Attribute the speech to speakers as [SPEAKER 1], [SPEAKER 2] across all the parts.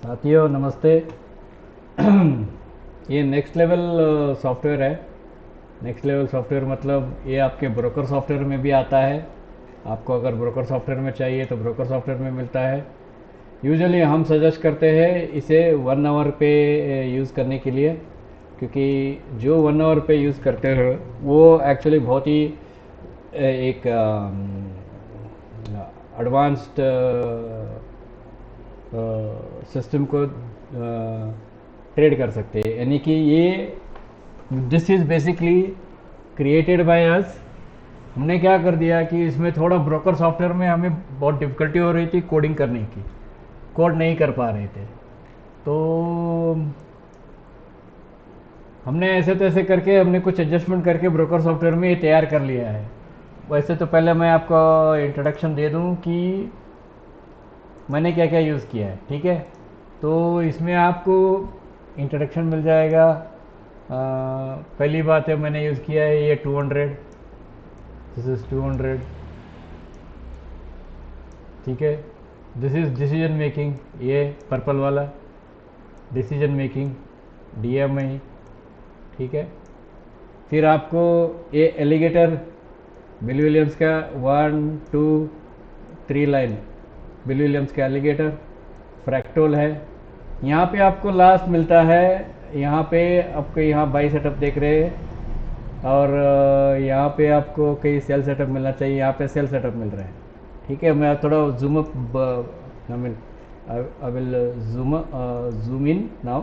[SPEAKER 1] साथियों नमस्ते। ये नेक्स्ट लेवल सॉफ्टवेयर है। नेक्स्ट लेवल सॉफ्टवेयर मतलब ये आपके ब्रोकर सॉफ्टवेयर में भी आता है। आपको अगर ब्रोकर सॉफ्टवेयर में चाहिए तो ब्रोकर सॉफ्टवेयर में मिलता है। यूजुअली हम सजेस्ट करते हैं इसे 1 आवर पे यूज़ करने के लिए, क्योंकि जो 1 आवर पे यूज़ करते हैं वो एक्चुअली बहुत ही एक एडवांस्ड सिस्टम को ट्रेड कर सकते हैं। यानी कि ये this is basically created by us. हमने क्या कर दिया कि इसमें थोड़ा ब्रोकर सॉफ्टवेयर में हमें बहुत डिफ़िकल्टी हो रही थी कोडिंग करने की, कोड नहीं कर पा रहे थे। तो हमने ऐसे तैसे करके हमने कुछ एडजस्टमेंट करके ब्रोकर सॉफ्टवेयर में ये तैयार कर लिया है। वैसे तो पहले मैं आपको इंट्रोडक्शन दे दूं कि मैंने क्या क्या यूज़ किया है, ठीक है। तो इसमें आपको इंट्रोडक्शन मिल जाएगा। पहली बात है मैंने यूज़ किया है ये 200, दिस इज़ 200, ठीक है। दिस इज़ डिसीजन मेकिंग, ये पर्पल वाला डिसीजन मेकिंग DMI, ठीक है। फिर आपको ये एलिगेटर बिल विलियम्स का 1 2 3 लाइन, बिल विलियम्स का एलिगेटर। फ्रैक्टोल है। यहाँ पे आपको लास्ट मिलता है, यहाँ पे आपको यहाँ बाई सेटअप देख रहे हैं, और यहाँ पे आपको कई सेल सेटअप मिलना चाहिए, यहाँ पे सेल सेटअप मिल रहा है, ठीक है। मैं थोड़ा zoom up, I will zoom in now.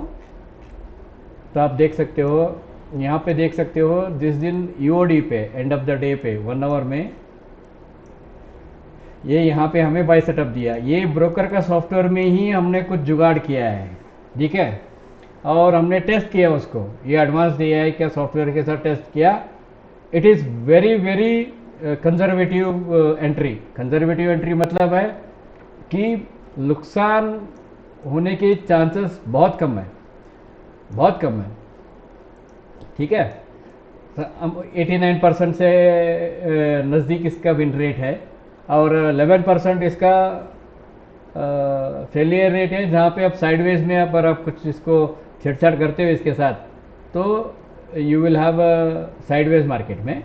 [SPEAKER 1] तो आप देख सकते हो, यहाँ पे देख सकते हो जिस दिन EOD पे एंड ऑफ द डे पे 1 आवर में ये यहाँ पे हमें बाय सेटअप दिया। ये ब्रोकर का सॉफ्टवेयर में ही हमने कुछ जुगाड़ किया है, ठीक है। और हमने टेस्ट किया उसको, ये एडवांस AI का सॉफ्टवेयर के साथ टेस्ट किया। It is very very conservative entry. Conservative entry मतलब है कि नुकसान होने के चांसेस बहुत कम है, बहुत कम है, ठीक है। 89% से नज़दीक इसका विन रेट है, और 11% इसका फेलियर रेट है। जहाँ पे आप साइडवेज में अगर आप कुछ इसको छेड़छाड़ करते हो इसके साथ, तो you will have sideways market में।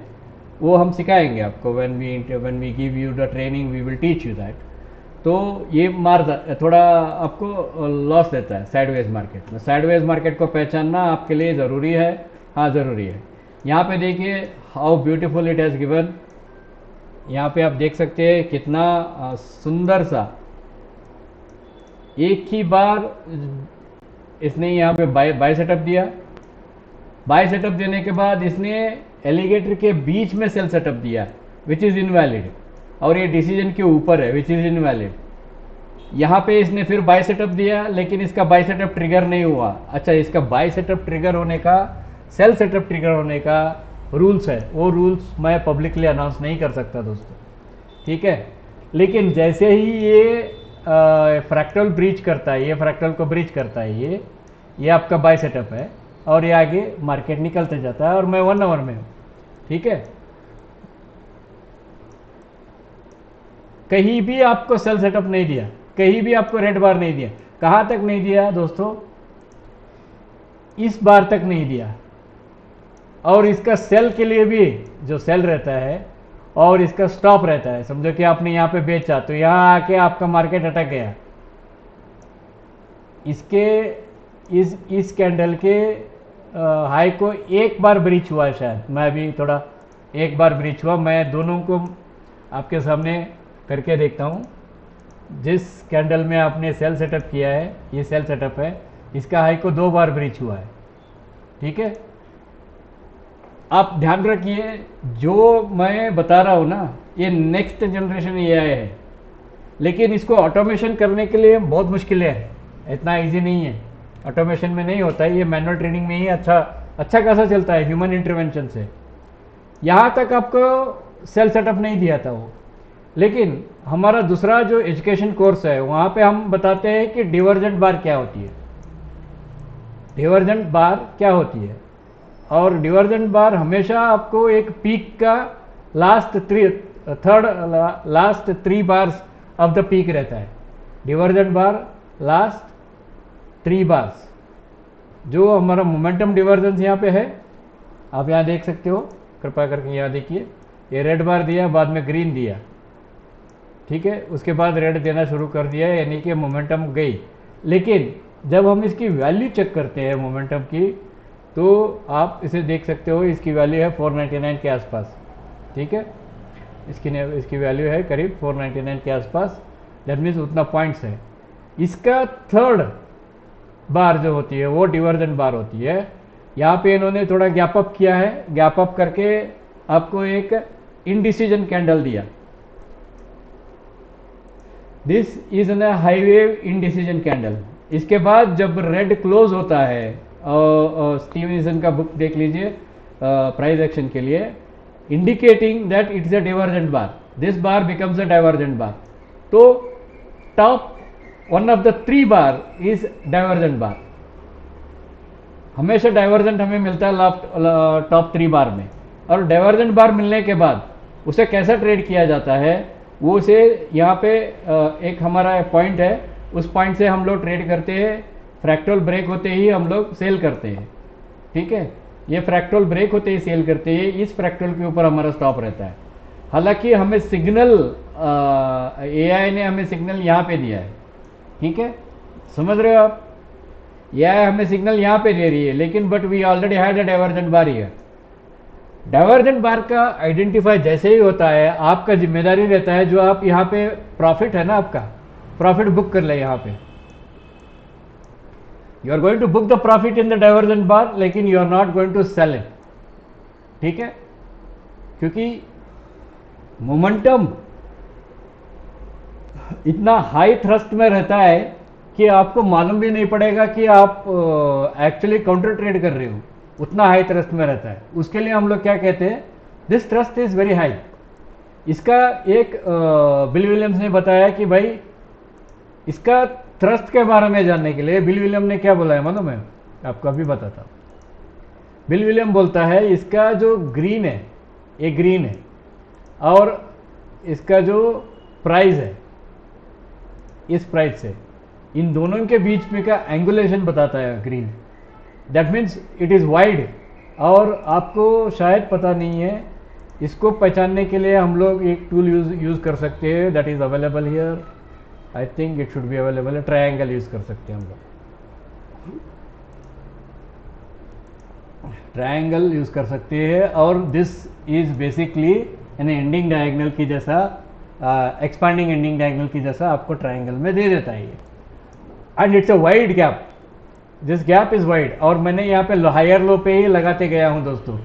[SPEAKER 1] वो हम सिखाएंगे आपको, when we give you the training we will teach you that. तो ये थोड़ा आपको लॉस देता है साइडवेज मार्केट में। साइडवेज मार्केट को पहचानना आपके लिए ज़रूरी है, हाँ ज़रूरी है। यहाँ पे देखिए how beautiful it has given. यहाँ पे आप देख सकते हैं कितना सुंदर सा, एक ही बार इसने यहाँ पे बाय सेटअप दिया। बाय सेटअप देने के बाद इसने एलिगेटर के बीच में सेल सेटअप दिया, विच इज़ इनवैलिड, और ये डिसीजन के ऊपर है, विच इज़ इनवैलिड। यहाँ पे इसने फिर बाय सेटअप दिया, लेकिन इसका बाय सेटअप ट्रिगर नहीं हुआ। अच्छा, इसका बाय सेटअप ट्रिगर होने का, सेल सेटअप ट्रिगर होने का रूल्स है, वो रूल्स मैं पब्लिकली अनाउंस नहीं कर सकता दोस्तों, ठीक है। लेकिन जैसे ही ये फ्रैक्टल ब्रीच करता है, ये फ्रैक्टल को ब्रीच करता है, ये आपका बाय सेटअप है, और ये आगे मार्केट निकलते जाता है, और मैं 1 आवर में हूँ, ठीक है। कहीं भी आपको सेल सेटअप नहीं दिया, कहीं भी आपको रेड बार नहीं दिया। कहाँ तक नहीं दिया दोस्तों? इस बार तक नहीं दिया। और इसका सेल के लिए भी जो सेल रहता है और इसका स्टॉप रहता है, समझो कि आपने यहाँ पे बेचा तो यहाँ आके आपका मार्केट अटक गया। इसके इस कैंडल के हाई को एक बार ब्रीच हुआ है, शायद मैं भी थोड़ा, एक बार ब्रीच हुआ। मैं दोनों को आपके सामने करके देखता हूँ। जिस कैंडल में आपने सेल सेटअप किया है, ये सेल सेटअप है, इसका हाई को 2 बार ब्रीच हुआ है, ठीक है। आप ध्यान रखिए, जो मैं बता रहा हूँ ना, ये नेक्स्ट जनरेशन AI है, लेकिन इसको ऑटोमेशन करने के लिए बहुत मुश्किल है, इतना इजी नहीं है। ऑटोमेशन में नहीं होता है, ये मैनुअल ट्रेनिंग में ही अच्छा खासा चलता है, ह्यूमन इंटरवेंशन से। यहाँ तक आपको सेल सेटअप नहीं दिया था वो, लेकिन हमारा दूसरा जो एजुकेशन कोर्स है वहाँ पे हम बताते हैं कि डिवर्जेंट बार क्या होती है, डिवर्जेंट बार क्या होती है। और डिवर्जेंट बार हमेशा आपको एक पीक का last 3 bars of the peak रहता है। डिवर्जेंट बार लास्ट 3 बार्स, जो हमारा मोमेंटम डिवर्जेंस यहाँ पे है, आप यहाँ देख सकते हो, कृपया करके यहाँ देखिए, ये रेड बार दिया, बाद में ग्रीन दिया, ठीक है, उसके बाद रेड देना शुरू कर दिया, यानी कि मोमेंटम गई। लेकिन जब हम इसकी वैल्यू चेक करते हैं मोमेंटम की, तो आप इसे देख सकते हो, इसकी वैल्यू है 499 के आसपास, ठीक है, इसकी वैल्यू है करीब 499 के आसपास, दैट मीन्स उतना पॉइंट्स है। इसका थर्ड बार जो होती है वो डिवर्जेंट बार होती है। यहाँ पे इन्होंने थोड़ा गैप अप किया है, गैप अप करके आपको एक इनडिसीजन कैंडल दिया। This is an high wave indecision candle. इसके बाद जब रेड क्लोज होता है, स्टीवनसन का बुक देख लीजिए प्राइस एक्शन के लिए, indicating that it's a divergent bar, this bar becomes a divergent bar. तो top one of the 3 bar is divergent bar. हमेशा डाइवर्जेंट हमें मिलता है टॉप 3 बार में, और डाइवर्जेंट बार मिलने के बाद उसे कैसा ट्रेड किया जाता है, वो उसे यहाँ पे एक हमारा पॉइंट है, उस पॉइंट से हम लोग ट्रेड करते हैं, फ्रैक्टल ब्रेक होते ही हम लोग सेल करते हैं, ठीक है, ये फ्रैक्टल ब्रेक होते ही सेल करते हैं, इस फ्रैक्टल के ऊपर हमारा स्टॉप रहता है। हालांकि हमें सिग्नल एआई ने हमें सिग्नल यहाँ पे दिया है, ठीक है, समझ रहे हो आप, एआई हमें सिग्नल यहाँ पे दे रही है, लेकिन but we already had a divergent bar here. Divergent bar का आइडेंटिफाई जैसे ही होता है, आपका जिम्मेदारी रहता है, जो आप यहाँ पे प्रॉफिट है ना, आपका प्रॉफिट बुक कर ले यहाँ पे, you are going to book the profit in the divergent bar, लेकिन you are not going to sell it, ठीक है, क्योंकि मोमेंटम इतना हाई थ्रस्ट में रहता है कि आपको मालूम भी नहीं पड़ेगा कि आप एक्चुअली काउंटर ट्रेड कर रहे हो, उतना हाई थ्रस्ट में रहता है। उसके लिए हम लोग क्या कहते हैं, this thrust is very high. इसका एक बिल विलियम्स ने बताया कि भाई इसका थ्रस्ट के बारे में जानने के लिए बिल विलियम ने क्या बोला है मालूम है आपको, अभी बताता हूं। बिल विलियम बोलता है इसका जो ग्रीन है, ये ग्रीन है, और इसका जो प्राइस है, इस प्राइस से इन दोनों के बीच में का एंगुलेशन बताता है green, that means it is wide. और आपको शायद पता नहीं है, इसको पहचानने के लिए हम लोग एक टूल यूज कर सकते हैं, that is available here, I think it should be available है, ट्रायंगल यूज कर सकते हैं हम लोग, ट्रायंगल यूज कर सकते हैं। और दिस इज बेसिकली यानी एंडिंग डायगोनल की जैसा, एक्सपांडिंग एंडिंग डायगोनल की जैसा आपको ट्रायंगल में दे देता है ये, and it's a wide gap, this gap is wide. और मैंने यहाँ पे हायर लो पे ही लगाते गया हूँ दोस्तों,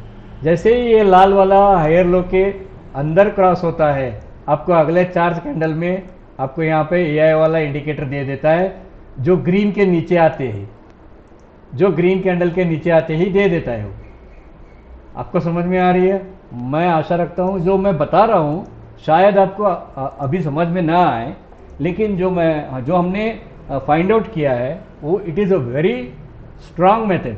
[SPEAKER 1] जैसे ही ये लाल वाला हायर लो के अंदर क्रॉस होता है, आपको अगले 4 कैंडल में आपको यहाँ पे एआई वाला इंडिकेटर दे देता है, जो ग्रीन के नीचे आते ही, जो ग्रीन कैंडल के नीचे आते ही दे देता है वो। आपको समझ में आ रही है? मैं आशा रखता हूँ जो मैं बता रहा हूँ शायद आपको अभी समझ में ना आए, लेकिन जो हमने फाइंड आउट किया है वो it is a very strong method.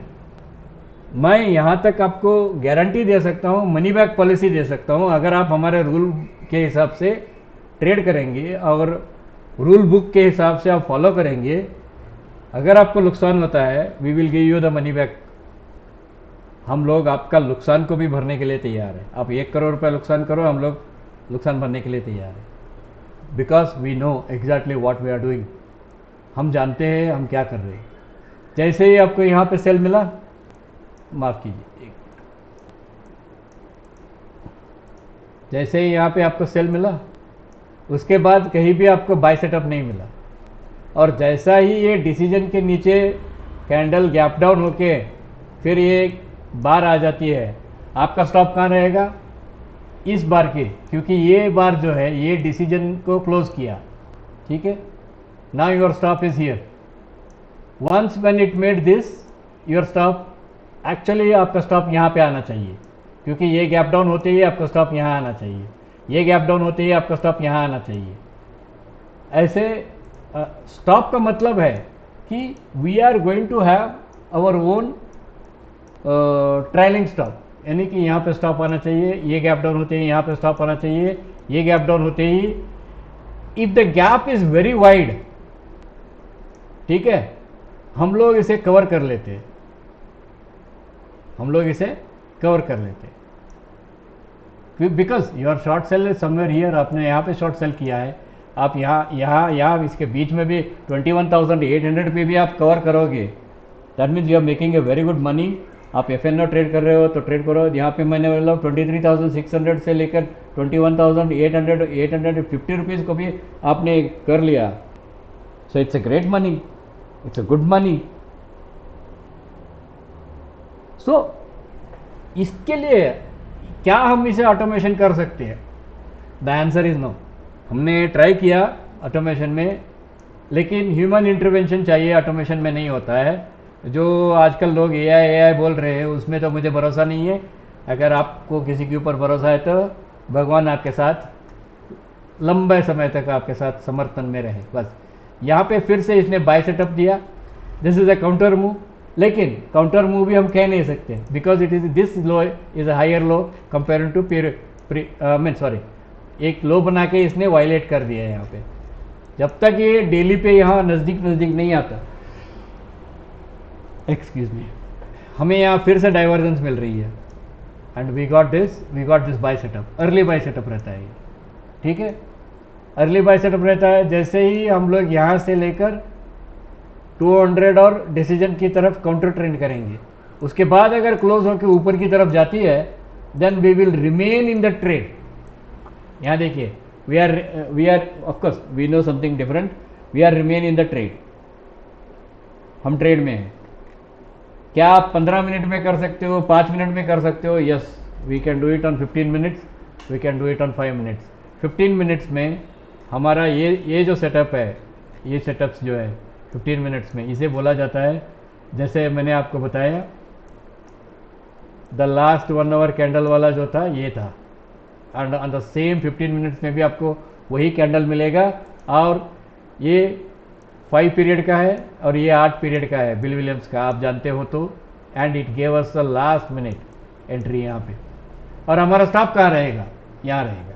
[SPEAKER 1] मैं यहाँ तक आपको गारंटी दे सकता हूँ, मनी बैक पॉलिसी दे सकता हूँ, अगर आप हमारे रूल के हिसाब से ट्रेड करेंगे और रूल बुक के हिसाब से आप फॉलो करेंगे, अगर आपको नुकसान होता है we will give you the money back. हम लोग आपका नुकसान को भी भरने के लिए तैयार है। आप 1 करोड़ रुपया नुकसान करो, हम लोग नुकसान भरने के लिए तैयार है, because we know exactly what we are doing. हम जानते हैं हम क्या कर रहे हैं। जैसे ही आपको यहाँ पे सेल मिला, माफ कीजिए, जैसे ही यहाँ पे आपको सेल मिला, उसके बाद कहीं भी आपको बाय सेटअप नहीं मिला, और जैसा ही ये डिसीजन के नीचे कैंडल गैप डाउन होके फिर ये बार आ जाती है, आपका स्टॉप कहाँ रहेगा? इस बार के, क्योंकि ये बार जो है ये डिसीजन को क्लोज किया, ठीक है। Now your stop is here, once when it made this your stop, actually आपका स्टॉप यहाँ पे आना चाहिए, क्योंकि ये गैप डाउन होते ही आपका स्टॉप यहाँ आना चाहिए, ये गैप डाउन होते ही आपका स्टॉप यहाँ आना चाहिए। ऐसे स्टॉप का मतलब है कि we are going to have our own trailing stop, यानी कि यहाँ पे स्टॉप आना चाहिए, ये गैप डाउन होते ही यहाँ पे स्टॉप आना चाहिए, ये गैप डाउन होते ही, if the gap is very wide, ठीक है, हम लोग इसे कवर कर लेते, हम लोग इसे कवर कर लेते, because your short cell is somewhere here, आपने यहाँ पे शॉर्ट सेल किया है, आप यहाँ इसके बीच में भी 21,800 पे भी आप कवर करोगे, that means you are making a very good money. आप एफ ट्रेड कर रहे हो तो ट्रेड करो। यहाँ पे मैंने मतलब 23,600 से लेकर 21,850 रुपीज़ को भी आपने कर लिया, so it's a great money, it's a good money. So इसके लिए क्या हम इसे ऑटोमेशन कर सकते हैं? The answer is no. हमने ट्राई किया ऑटोमेशन में, लेकिन ह्यूमन इंटरवेंशन चाहिए, ऑटोमेशन में नहीं होता है। जो आजकल लोग एआई बोल रहे हैं उसमें तो मुझे भरोसा नहीं है। अगर आपको किसी के ऊपर भरोसा है तो भगवान आपके साथ लंबे समय तक आपके साथ समर्थन में रहे, बस। यहाँ पे फिर से इसने बाय सेटअप दिया, this is a counter move, लेकिन काउंटर मूव भी हम कह नहीं सकते because it is this low is a higher low compare to एक लो बना के इसने वायलेट कर दिया है यहाँ पे। जब तक ये डेली पे यहाँ नज़दीक नहीं आता, एक्सक्यूज मी, हमें यहाँ फिर से डाइवर्जेंस मिल रही है and we got this buy setup. Early buy setup रहता है ये, ठीक है, अर्ली बाय सेटअप रहता है। जैसे ही हम लोग यहाँ से लेकर 200 और डिसीजन की तरफ काउंटर ट्रेंड करेंगे, उसके बाद अगर क्लोज होकर ऊपर की तरफ जाती है then we will remain in the trade. यहाँ देखिए, we are of course we know something different, we are remain in the trade, हम ट्रेड में हैं। क्या आप 15 मिनट में कर सकते हो, 5 मिनट में कर सकते हो? Yes, we can do it on 15 minutes, we can do it on 5 minutes. 15 minutes में हमारा ये जो सेटअप है, ये सेटअप्स जो है 15 मिनट्स में, इसे बोला जाता है, जैसे मैंने आपको बताया द लास्ट 1 आवर कैंडल वाला जो था ये था, and on the same 15 minutes में भी आपको वही कैंडल मिलेगा, और ये 5 पीरियड का है और ये 8 पीरियड का है, बिल विलियम्स का, आप जानते हो तो। And it gave us the last minute entry यहाँ पे, और हमारा स्टॉप कहाँ रहेगा? यहाँ रहेगा।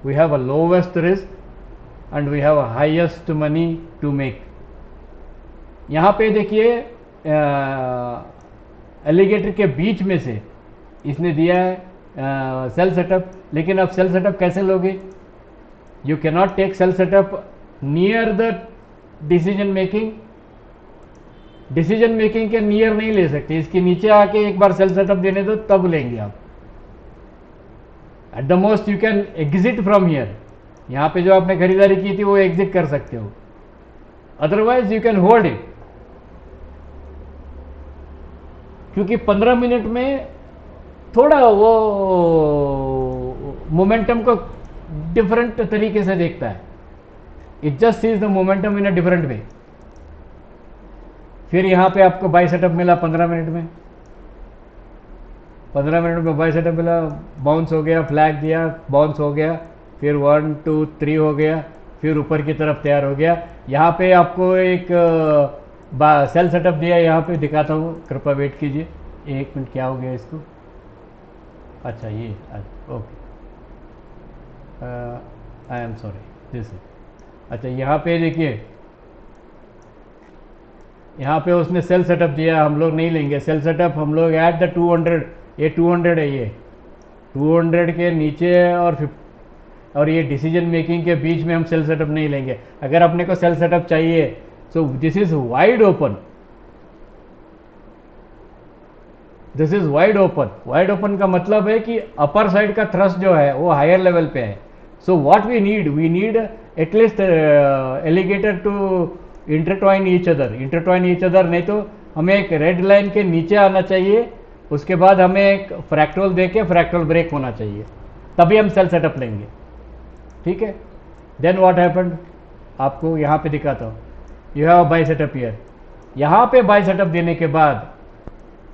[SPEAKER 1] We have a lowest risk and we have a highest money to make. यहाँ पे देखिए एलिगेटर के बीच में से इसने दिया है सेल सेटअप, लेकिन अब सेल सेटअप कैसे लोगे? You can not take sell setup near the decision making, decision making के नियर नहीं ले सकते, इसके नीचे आके एक बार सेल सेटअप देने दो तब लेंगे आप। At the most you can exit from here, यहाँ पे जो आपने खरीदारी की थी वो एग्जिट कर सकते हो, otherwise you can hold it. क्योंकि 15 मिनट में थोड़ा वो मोमेंटम को डिफरेंट तरीके से देखता है, it just sees the momentum in a different way. फिर यहां पे आपको बाय सेटअप मिला 15 मिनट में, 15 मिनट में बाय सेटअप मिला, बाउंस हो गया, फ्लैग दिया, बाउंस हो गया, फिर 1 2 3 हो गया, फिर ऊपर की तरफ तैयार हो गया। यहाँ पे आपको एक सेल सेटअप दिया, यहाँ पे दिखाता हूँ, कृपया वेट कीजिए 1 मिनट। क्या हो गया इसको? अच्छा ये okay, I am sorry this. अच्छा यहाँ पे देखिए, यहाँ पे उसने सेल सेटअप दिया, हम लोग नहीं लेंगे सेल सेटअप, हम लोग ऐट द 200, ये 200 है, ये 200 के नीचे और ये डिसीजन मेकिंग के बीच में हम सेल सेटअप नहीं लेंगे। अगर अपने को सेल सेटअप चाहिए so this is wide open, this is wide open. Wide open का मतलब है कि अपर साइड का थ्रस्ट जो है वो हायर लेवल पे है। So what we need at least alligator to intertwine each other, नहीं तो हमें एक रेड लाइन के नीचे आना चाहिए, उसके बाद हमें एक फ्रैक्टल देके फ्रैक्टल ब्रेक होना चाहिए, तभी हम सेल सेटअप लेंगे, ठीक है। देन व्हाट हैपेंड, आपको यहाँ पे दिखाता हूँ, you have buy setup here. यहाँ पे बाय सेटअप देने के बाद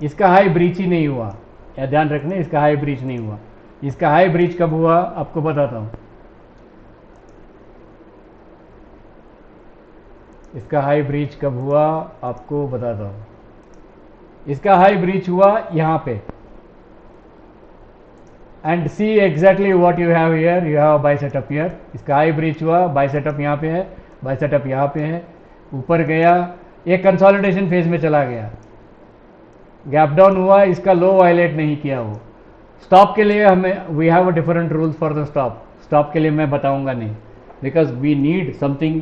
[SPEAKER 1] इसका हाई ब्रीच ही नहीं हुआ, या ध्यान रखने, इसका हाई ब्रीच नहीं हुआ। इसका हाई ब्रीच कब हुआ आपको बताता हूँ। इसका हाई ब्रीच कब हुआ आपको बताता हूँ। इसका हाई ब्रीच हुआ यहाँ पे, and see exactly what you have here, you have buy setup here. इसका हाई ब्रीच हुआ, बाय सेटअप यहाँ पे है, बाय सेटअप यहाँ पे है, ऊपर गया, ये कंसोलिडेशन फेज में चला गया, गैप डाउन हुआ, इसका लो वायलेट नहीं किया वो। स्टॉप के लिए हमें we have a different rules for the stop. Stop के लिए मैं बताऊंगा नहीं, बिकॉज वी नीड समथिंग।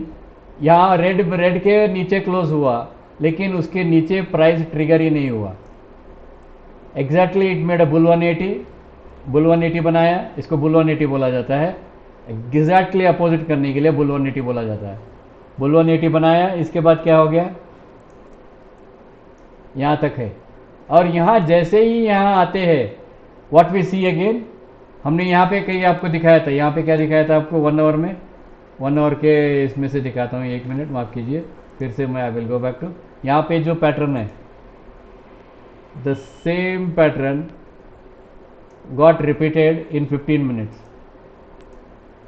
[SPEAKER 1] यहाँ रेड के नीचे क्लोज हुआ, लेकिन उसके नीचे प्राइस ट्रिगर ही नहीं हुआ। Exactly it made a bull 180 बनाया, इसको बुल 180 बोला जाता है। एग्जैक्टली अपोजिट करने के लिए बुल 180 बोला जाता है। बुल 180 बनाया, इसके बाद क्या हो गया, यहाँ तक है। और यहाँ जैसे ही यहाँ आते हैं, व्हाट वी सी अगेन, हमने यहाँ पे कहीं आपको दिखाया था, यहाँ पे क्या दिखाया था आपको 1 आवर में, 1 आवर के इसमें से दिखाता हूँ, 1 मिनट माफ़ कीजिए, फिर से मैं I will go back to. यहाँ पे जो पैटर्न है, the same pattern got repeated in 15 minutes.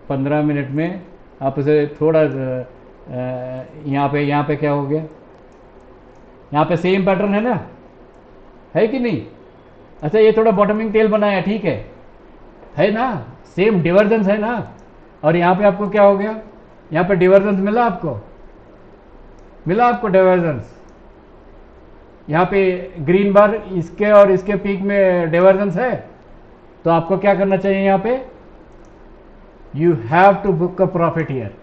[SPEAKER 1] 15 minute में आप उसे थोड़ा यहाँ पे क्या हो गया, यहाँ पे सेम पैटर्न है ना, है कि नहीं? अच्छा, ये थोड़ा बॉटमिंग टेल बनाया, ठीक है ना, सेम डिवर्जेंस है ना। और यहाँ पे आपको क्या हो गया, यहाँ पे डिवर्जेंस मिला आपको डिवर्जेंस। यहाँ पे ग्रीन बार इसके और इसके पीक में डिवर्जेंस है, तो आपको क्या करना चाहिए, यहाँ पे you have to book a profit here,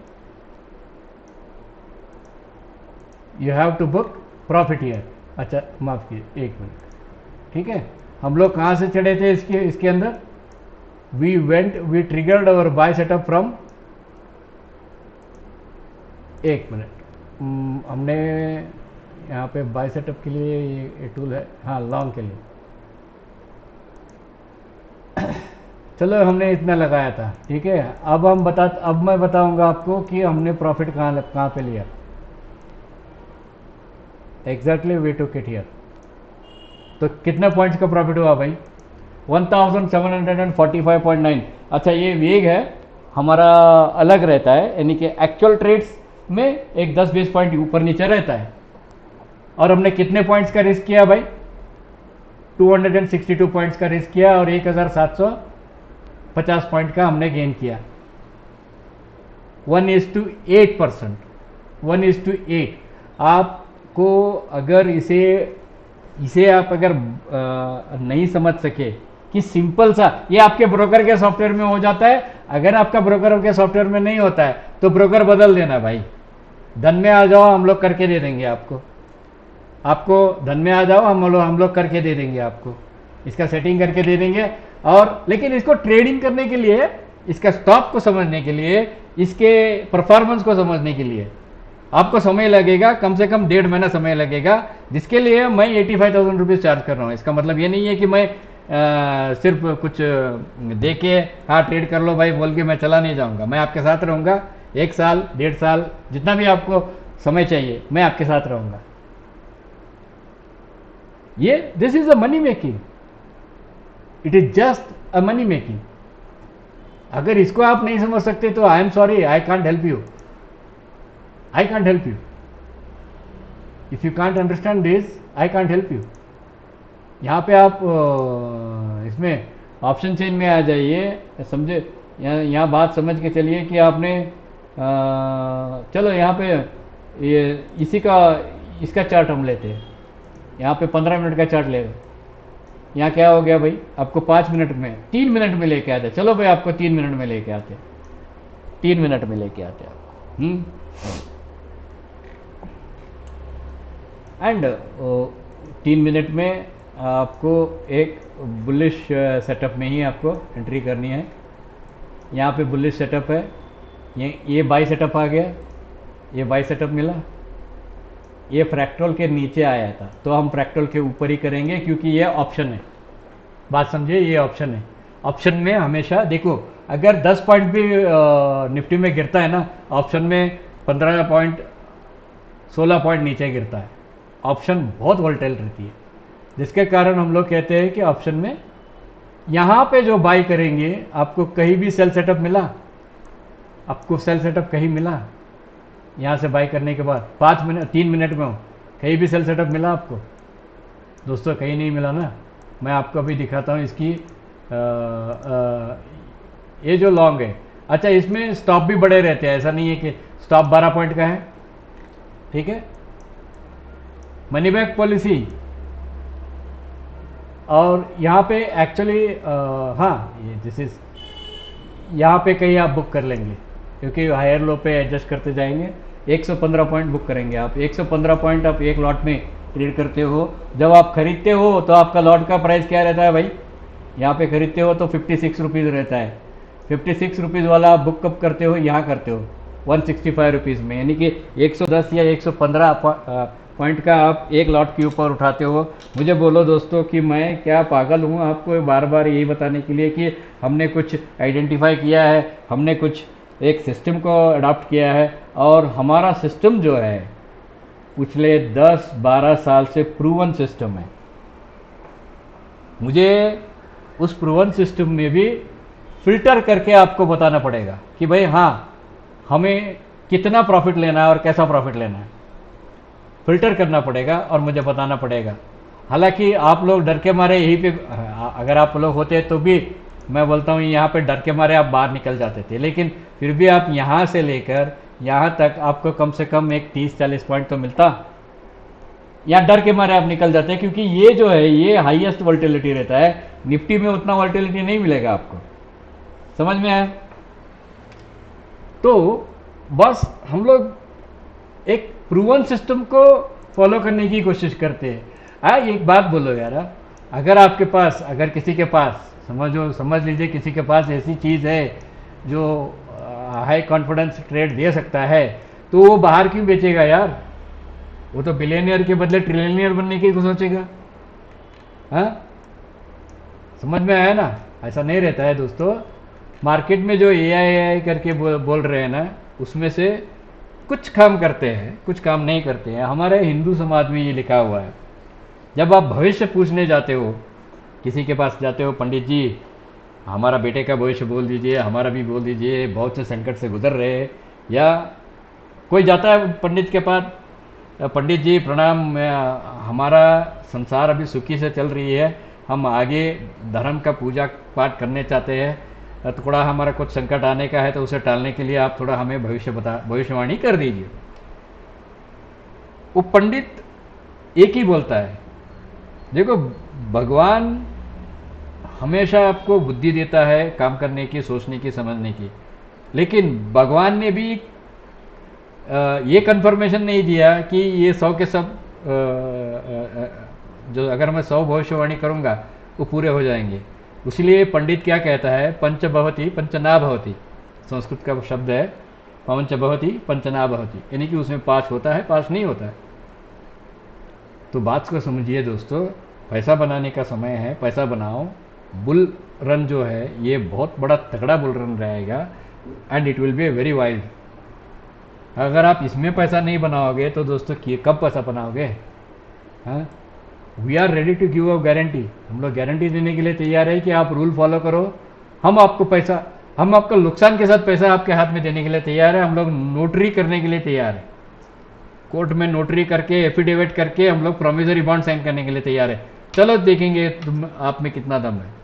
[SPEAKER 1] you have to book profit here. अच्छा माफ कीजिए, 1 मिनट, ठीक है। हम लोग कहाँ से चढ़े थे इसके अंदर, we triggered our buy setup from, 1 minute, हमने यहाँ पे बाय सेटअप के लिए ये टूल है, हाँ लॉन्ग के लिए। चलो हमने इतना लगाया था, ठीक है। अब मैं बताऊंगा आपको कि हमने प्रॉफिट कहाँ पे लिया। Exactly we took it here. तो कितने पॉइंट्स का प्रॉफिट हुआ भाई, 1745.9। अच्छा, ये वेग है हमारा अलग रहता है, यानी कि एक्चुअल ट्रेड्स में एक 10-20 पॉइंट ऊपर नीचे रहता है। और हमने कितने पॉइंट्स का रिस्क किया भाई, 262 पॉइंट्स का रिस्क किया और 1750 पॉइंट का हमने गेन किया। 1:8%, 1:8। आपको अगर इसे आप अगर नहीं समझ सके कि सिंपल सा, ये आपके ब्रोकर के सॉफ्टवेयर में हो जाता है। अगर आपका ब्रोकर के सॉफ्टवेयर में नहीं होता है तो ब्रोकर बदल देना भाई, धन में आ जाओ, हम लोग करके दे देंगे आपको धन में आ जाओ, हम लोग करके दे देंगे आपको, इसका सेटिंग करके दे देंगे। और लेकिन इसको ट्रेडिंग करने के लिए, इसका स्टॉक को समझने के लिए, इसके परफॉर्मेंस को समझने के लिए आपको समय लगेगा, कम से कम 1.5 महीना समय लगेगा, जिसके लिए मैं 85,000 रुपीज़ चार्ज कर रहा हूँ। इसका मतलब ये नहीं है कि मैं सिर्फ कुछ दे के हाँ ट्रेड कर लो भाई बोल के मैं चला नहीं जाऊँगा। मैं आपके साथ रहूँगा 1 साल 1.5 साल, जितना भी आपको समय चाहिए मैं आपके साथ रहूँगा। ये this is a money making, it is just a money making. अगर इसको आप नहीं समझ सकते तो I am sorry, I can't help you, I can't help you. If you can't understand this, I can't help you. यहाँ पे आप इसमें ऑप्शन चेन में आ जाइए, समझे, यहाँ बात समझ के चलिए कि आपने चलो यहाँ पे ये इसका चार्ट हम लेते हैं। यहाँ पे 15 मिनट का चार्ट ले, यहाँ क्या हो गया भाई, आपको 5 मिनट में 3 मिनट में लेके आते। चलो भाई आपको 3 मिनट में लेके आते, 3 मिनट में लेके आते आप। एंड 3 मिनट में आपको एक बुलिश सेटअप में ही आपको एंट्री करनी है। यहाँ पे बुलिश सेटअप है, ये बाई सेटअप आ गया, ये बाई सेटअप मिला, ये फ्रैक्टल के नीचे आया था तो हम फ्रैक्टल के ऊपर ही करेंगे क्योंकि ये ऑप्शन है। बात समझे, ये ऑप्शन है। ऑप्शन में हमेशा देखो, अगर 10 पॉइंट भी निफ्टी में गिरता है ना, ऑप्शन में 15 पॉइंट 16 पॉइंट नीचे गिरता है। ऑप्शन बहुत वोलेटाइल रहती है, जिसके कारण हम लोग कहते हैं कि ऑप्शन में यहाँ पे जो बाई करेंगे, आपको कहीं भी सेल सेटअप मिला, आपको सेल सेटअप कहीं मिला, यहाँ से बाई करने के बाद 3 मिनट में हो, कहीं भी सेल सेटअप मिला आपको? दोस्तों कहीं नहीं मिला ना। मैं आपको अभी दिखाता हूँ इसकी ये जो लॉन्ग है। अच्छा, इसमें स्टॉप भी बड़े रहते हैं, ऐसा नहीं है कि स्टॉप 12 पॉइंट का है, ठीक है। मनी बैक पॉलिसी, और यहाँ पे एक्चुअली हाँ, ये दिस इज, यहाँ पे कहीं आप बुक कर लेंगे क्योंकि हायर लो पे एडजस्ट करते जाएंगे। 115 पॉइंट बुक करेंगे आप। 115 पॉइंट आप एक लॉट में ट्रेड करते हो। जब आप खरीदते हो तो आपका लॉट का प्राइस क्या रहता है भाई? यहाँ पे खरीदते हो तो 56 रुपीज़ रहता है। 56 रुपीज़ वाला आप बुक कब करते हो? यहाँ करते हो 165 रुपीज़ में, यानी कि 110 या 115 पॉइंट का आप एक लॉट के ऊपर उठाते हो। मुझे बोलो दोस्तों कि मैं क्या पागल हूँ आपको बार बार यही बताने के लिए कि हमने कुछ आइडेंटिफाई किया है, हमने कुछ एक सिस्टम को अडॉप्ट किया है, और हमारा सिस्टम जो है पिछले 10-12 साल से प्रूवन सिस्टम है। मुझे उस प्रूवन सिस्टम में भी फिल्टर करके आपको बताना पड़ेगा कि भाई हाँ, हमें कितना प्रॉफिट लेना है और कैसा प्रॉफिट लेना है। फिल्टर करना पड़ेगा और मुझे बताना पड़ेगा। हालांकि आप लोग डर के मारे यहीं पे, अगर आप लोग होते तो भी मैं बोलता हूँ यहाँ पे डर के मारे आप बाहर निकल जाते थे, लेकिन फिर भी आप यहाँ से लेकर यहाँ तक आपको कम से कम एक 30-40 पॉइंट तो मिलता। या डर के मारे आप निकल जाते हैं क्योंकि ये जो है ये हाईएस्ट वोल्टिलिटी रहता है। निफ्टी में उतना वोल्टिलिटी नहीं मिलेगा आपको। समझ में आया? तो बस हम लोग एक प्रूवन सिस्टम को फॉलो करने की कोशिश करते हैं। एक बात बोलो यार, अगर आपके पास, अगर किसी के पास, समझ लीजिए किसी के पास ऐसी चीज़ है जो हाई कॉन्फिडेंस ट्रेड दे सकता है, तो वो बाहर क्यों बेचेगा यार? वो तो बिलियनियर के बदले ट्रिलियनियर बनने की सोचेगा। हाँ, समझ में आया ना? ऐसा नहीं रहता है दोस्तों। मार्केट में जो AI करके बोल रहे हैं ना, उसमें से कुछ काम करते हैं, कुछ काम नहीं करते हैं। हमारे हिंदू समाज में ये लिखा हुआ है, जब आप भविष्य पूछने जाते हो, किसी के पास जाते हो, पंडित जी हमारा बेटे का भविष्य बोल दीजिए, हमारा भी बोल दीजिए, बहुत से संकट से गुजर रहे हैं। या कोई जाता है पंडित के पास, पंडित जी प्रणाम, हमारा संसार अभी सुखी से चल रही है, हम आगे धर्म का पूजा पाठ करने चाहते हैं, थोड़ा हमारा कुछ संकट आने का है तो उसे टालने के लिए आप थोड़ा हमें भविष्यवाणी कर दीजिए। वो पंडित एक ही बोलता है, देखो भगवान हमेशा आपको बुद्धि देता है काम करने की, सोचने की, समझने की, लेकिन भगवान ने भी ये कंफर्मेशन नहीं दिया कि ये 100 के सब जो अगर मैं 100 भविष्यवाणी करूंगा वो पूरे हो जाएंगे। इसलिए पंडित क्या कहता है, पंच भवति पंचना भवति, संस्कृत का शब्द है पंच भवति पंचना भवति, यानी कि उसमें 5 होता है, 5 नहीं होता है। तो बात को समझिए दोस्तों, पैसा बनाने का समय है, पैसा बनाओ। बुल रन जो है ये बहुत बड़ा तगड़ा बुल रन रहेगा and it will be very wild. अगर आप इसमें पैसा नहीं बनाओगे तो दोस्तों कब पैसा बनाओगे? हाँ, we are ready to give a guarantee. हम लोग गारंटी देने के लिए तैयार है कि आप रूल फॉलो करो, हम आपको पैसा, हम आपको नुकसान के साथ पैसा आपके हाथ में देने के लिए तैयार है। हम लोग नोटरी करने के लिए तैयार है, कोर्ट में नोटरी करके, एफिडेविट करके हम लोग प्रोमिसरी बॉन्ड साइन करने के लिए तैयार है। चलो देखेंगे तुम आप में कितना दम है।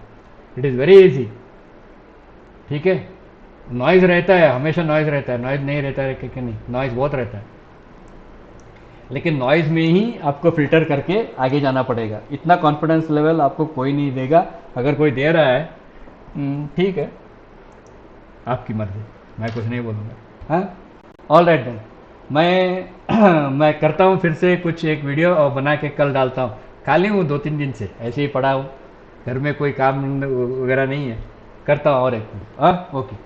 [SPEAKER 1] It is very easy. ठीक है, नॉइज रहता है, हमेशा नॉइज रहता है, नॉइज नहीं रहता है कि नहीं, नॉइज बहुत रहता है, लेकिन नॉइज में ही आपको फिल्टर करके आगे जाना पड़ेगा। इतना कॉन्फिडेंस लेवल आपको कोई नहीं देगा। अगर कोई दे रहा है ठीक है, आपकी मर्जी, मैं कुछ नहीं बोलूँगा। हाँ, ऑल राइट देन, मैं करता हूँ फिर से कुछ एक वीडियो और बना के कल डालता हूँ। खाली हूँ 2-3 दिन से, ऐसे ही पड़ा हूँ, घर में कोई काम वगैरह नहीं है, करता हूँ और एक। हाँ, ओके।